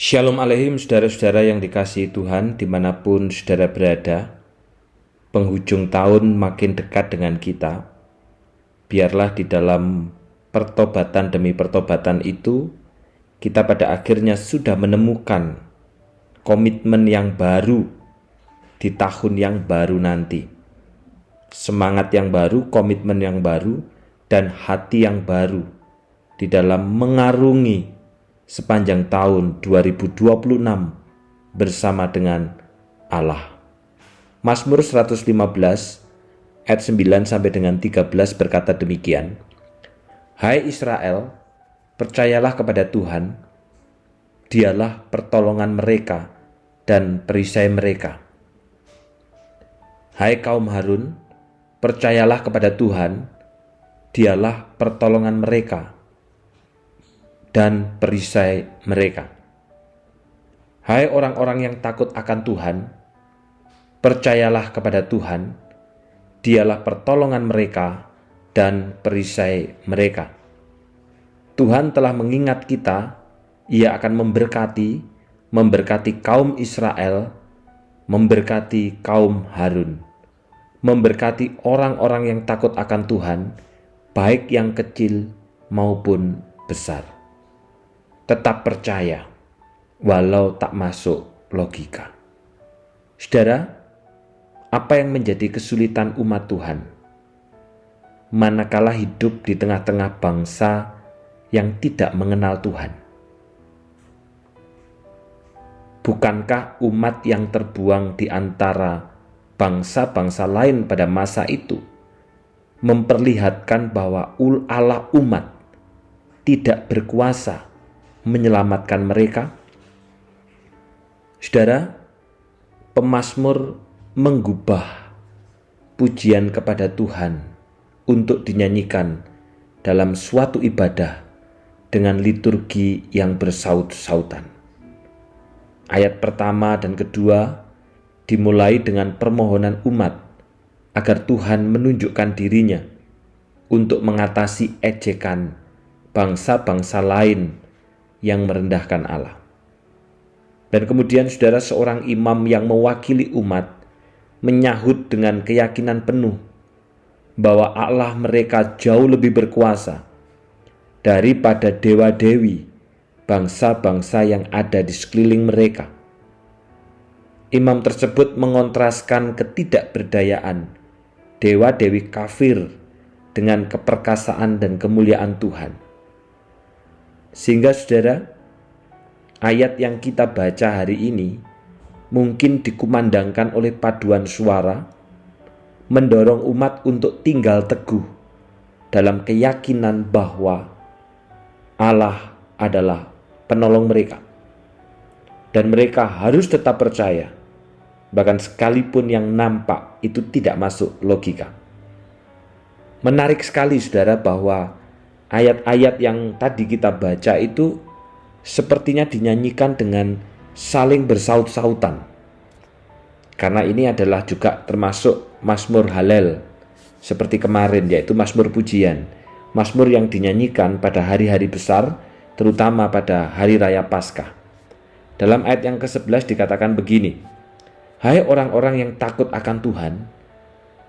Shalom Aleihim saudara-saudara yang dikasihi Tuhan dimanapun saudara berada. Penghujung tahun makin dekat dengan kita. Biarlah di dalam pertobatan demi pertobatan itu, kita pada akhirnya sudah menemukan komitmen yang baru di tahun yang baru nanti. Semangat yang baru, komitmen yang baru, dan hati yang baru di dalam mengarungi sepanjang tahun 2026 bersama dengan Allah. Mazmur 115 ayat 9 sampai dengan 13 berkata demikian. Hai Israel, percayalah kepada Tuhan, Dialah pertolongan mereka dan perisai mereka. Hai kaum Harun, percayalah kepada Tuhan, Dialah pertolongan mereka dan perisai mereka. Hai orang-orang yang takut akan Tuhan, percayalah kepada Tuhan, Dialah pertolongan mereka dan perisai mereka. Tuhan telah mengingat kita, Ia akan memberkati kaum Israel, memberkati kaum Harun, memberkati orang-orang yang takut akan Tuhan, baik yang kecil maupun besar. Tetap percaya, walau tak masuk logika. Saudara, apa yang menjadi kesulitan umat Tuhan? Manakala hidup di tengah-tengah bangsa yang tidak mengenal Tuhan. Bukankah umat yang terbuang di antara bangsa-bangsa lain pada masa itu memperlihatkan bahwa Allah umat tidak berkuasa menyelamatkan mereka? Saudara, pemazmur menggubah pujian kepada Tuhan untuk dinyanyikan dalam suatu ibadah dengan liturgi yang bersaut-sautan. Ayat pertama dan kedua dimulai dengan permohonan umat agar Tuhan menunjukkan dirinya untuk mengatasi ejekan bangsa-bangsa lain yang merendahkan Allah. Dan kemudian saudara, seorang imam yang mewakili umat menyahut dengan keyakinan penuh bahwa Allah mereka jauh lebih berkuasa daripada dewa-dewi bangsa-bangsa yang ada di sekeliling mereka. Imam tersebut mengontraskan ketidakberdayaan dewa-dewi kafir dengan keperkasaan dan kemuliaan Tuhan. Sehingga saudara, ayat yang kita baca hari ini mungkin dikumandangkan oleh paduan suara, mendorong umat untuk tinggal teguh dalam keyakinan bahwa Allah adalah penolong mereka. Dan mereka harus tetap percaya, bahkan sekalipun yang nampak itu tidak masuk logika. Menarik sekali saudara bahwa ayat-ayat yang tadi kita baca itu sepertinya dinyanyikan dengan saling bersaut-sautan. Karena ini adalah juga termasuk Mazmur Halel seperti kemarin, yaitu Mazmur pujian. Mazmur yang dinyanyikan pada hari-hari besar, terutama pada hari raya Paskah. Dalam ayat yang ke-11 dikatakan begini, hai orang-orang yang takut akan Tuhan,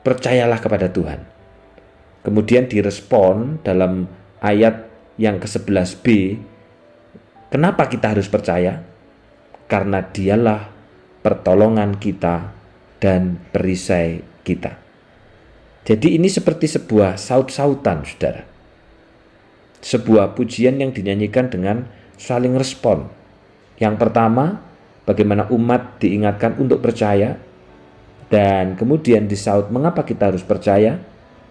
percayalah kepada Tuhan. Kemudian direspon dalam ayat yang ke-11b, kenapa kita harus percaya? Karena Dialah pertolongan kita dan perisai kita. Jadi ini seperti sebuah saut-sautan, saudara. Sebuah pujian yang dinyanyikan dengan saling respon. Yang pertama, bagaimana umat diingatkan untuk percaya, dan kemudian disaut, mengapa kita harus percaya?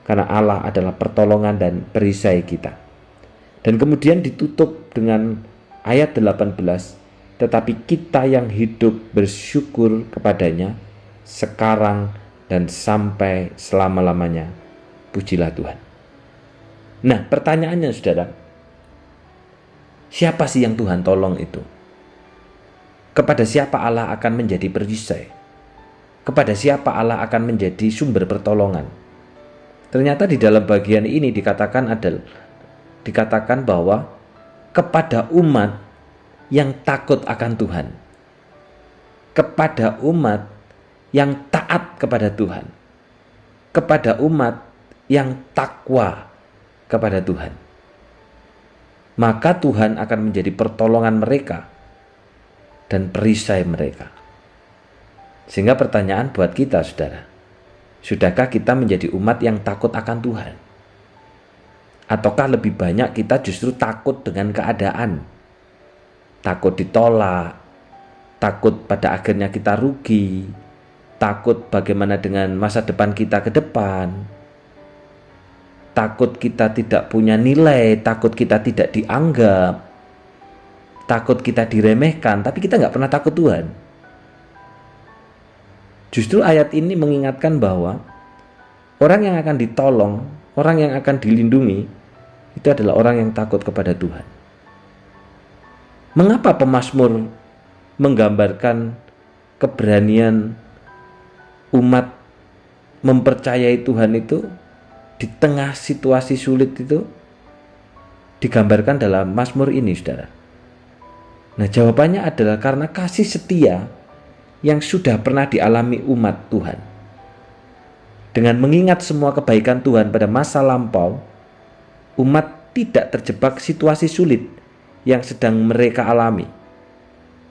Karena Allah adalah pertolongan dan perisai kita. Dan kemudian ditutup dengan ayat 18, tetapi kita yang hidup bersyukur kepadanya sekarang dan sampai selama-lamanya. Pujilah Tuhan. Nah, pertanyaannya saudara, siapa sih yang Tuhan tolong itu? Kepada siapa Allah akan menjadi perisai? Kepada siapa Allah akan menjadi sumber pertolongan? Ternyata di dalam bagian ini dikatakan bahwa kepada umat yang takut akan Tuhan, kepada umat yang taat kepada Tuhan, kepada umat yang takwa kepada Tuhan. Maka Tuhan akan menjadi pertolongan mereka dan perisai mereka. Sehingga pertanyaan buat kita, saudara, sudahkah kita menjadi umat yang takut akan Tuhan? Ataukah lebih banyak kita justru takut dengan keadaan? Takut ditolak, takut pada akhirnya kita rugi, takut bagaimana dengan masa depan kita ke depan, takut kita tidak punya nilai, takut kita tidak dianggap, takut kita diremehkan, tapi kita nggak pernah takut Tuhan. Justru ayat ini mengingatkan bahwa orang yang akan ditolong, orang yang akan dilindungi, itu adalah orang yang takut kepada Tuhan. Mengapa pemazmur menggambarkan keberanian umat mempercayai Tuhan itu di tengah situasi sulit itu digambarkan dalam Mazmur ini, saudara? Nah, jawabannya adalah karena kasih setia yang sudah pernah dialami umat Tuhan. Dengan mengingat semua kebaikan Tuhan pada masa lampau, umat tidak terjebak situasi sulit yang sedang mereka alami.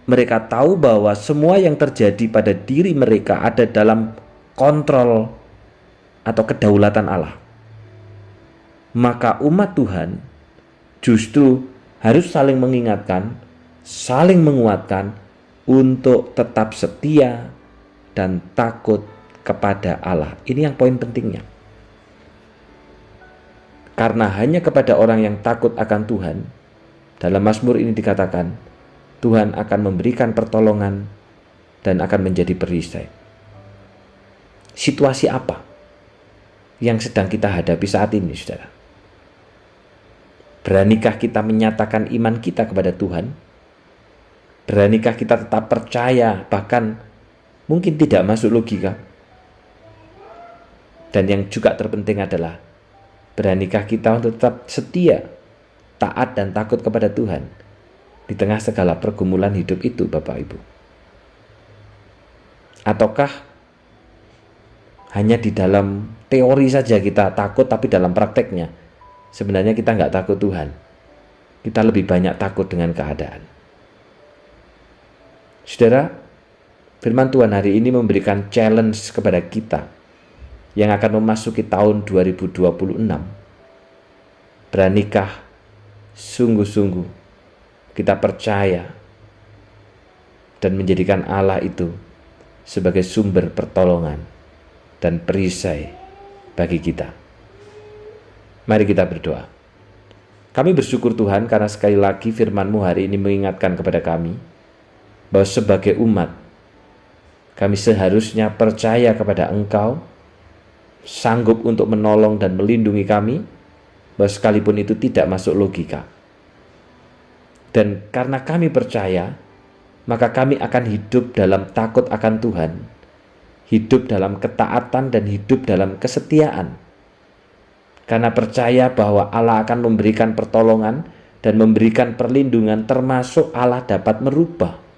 Mereka tahu bahwa semua yang terjadi pada diri mereka ada dalam kontrol atau kedaulatan Allah. Maka umat Tuhan justru harus saling mengingatkan, saling menguatkan untuk tetap setia dan takut kepada Allah. Ini yang poin pentingnya. Karena hanya kepada orang yang takut akan Tuhan, dalam Mazmur ini dikatakan, Tuhan akan memberikan pertolongan dan akan menjadi perisai. Situasi apa yang sedang kita hadapi saat ini, saudara? Beranikah kita menyatakan iman kita kepada Tuhan? Beranikah kita tetap percaya, bahkan mungkin tidak masuk logika? Dan yang juga terpenting adalah, beranikah kita untuk tetap setia, taat dan takut kepada Tuhan di tengah segala pergumulan hidup itu, Bapak Ibu? Ataukah hanya di dalam teori saja kita takut, tapi dalam prakteknya sebenarnya kita nggak takut Tuhan? Kita lebih banyak takut dengan keadaan. Saudara, firman Tuhan hari ini memberikan challenge kepada kita yang akan memasuki tahun 2026. Beranikah sungguh-sungguh kita percaya dan menjadikan Allah itu sebagai sumber pertolongan dan perisai bagi kita? Mari kita berdoa. Kami bersyukur Tuhan karena sekali lagi firman-Mu hari ini mengingatkan kepada kami bahwa sebagai umat, kami seharusnya percaya kepada Engkau, sanggup untuk menolong dan melindungi kami, bahwa sekalipun itu tidak masuk logika. Dan karena kami percaya, maka kami akan hidup dalam takut akan Tuhan, hidup dalam ketaatan dan hidup dalam kesetiaan. Karena percaya bahwa Allah akan memberikan pertolongan dan memberikan perlindungan, termasuk Allah dapat merubah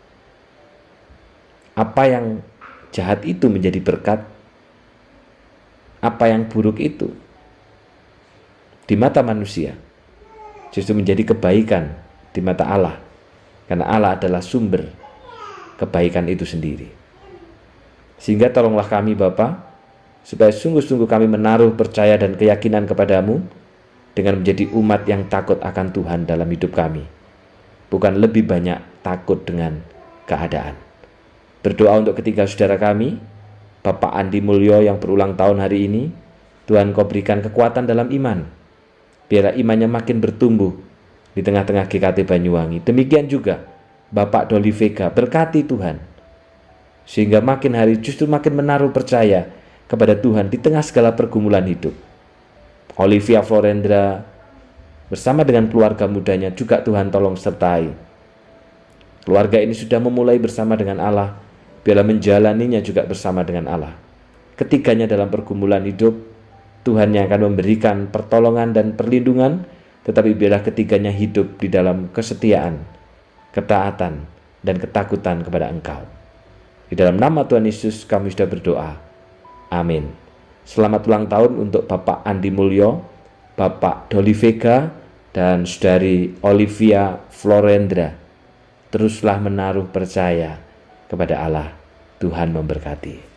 apa yang jahat itu menjadi berkat, apa yang buruk itu di mata manusia justru menjadi kebaikan di mata Allah, karena Allah adalah sumber kebaikan itu sendiri. Sehingga tolonglah kami Bapa, supaya sungguh-sungguh kami menaruh percaya dan keyakinan kepadamu dengan menjadi umat yang takut akan Tuhan dalam hidup kami, bukan lebih banyak takut dengan keadaan. Berdoa untuk ketiga saudara kami, Bapak Andi Mulyo yang berulang tahun hari ini. Tuhan, Kau berikan kekuatan dalam iman, biarlah imannya makin bertumbuh di tengah-tengah GKT Banyuwangi. Demikian juga Bapak Doli Vega, berkati Tuhan, sehingga makin hari justru makin menaruh percaya kepada Tuhan di tengah segala pergumulan hidup. Olivia Florendra bersama dengan keluarga mudanya juga Tuhan tolong sertai. Keluarga ini sudah memulai bersama dengan Allah, biarlah menjalaninya juga bersama dengan Allah. Ketiganya dalam pergumulan hidup, Tuhan yang akan memberikan pertolongan dan perlindungan, tetapi biarlah ketiganya hidup di dalam kesetiaan ketaatan, dan ketakutan kepada Engkau. Di dalam nama Tuhan Yesus kami sudah berdoa. Amin. Selamat ulang tahun untuk Bapak Andi Mulyo, Bapak Doli Vega, dan Saudari Olivia Florendra. Teruslah menaruh percaya kepada Allah. Tuhan memberkati.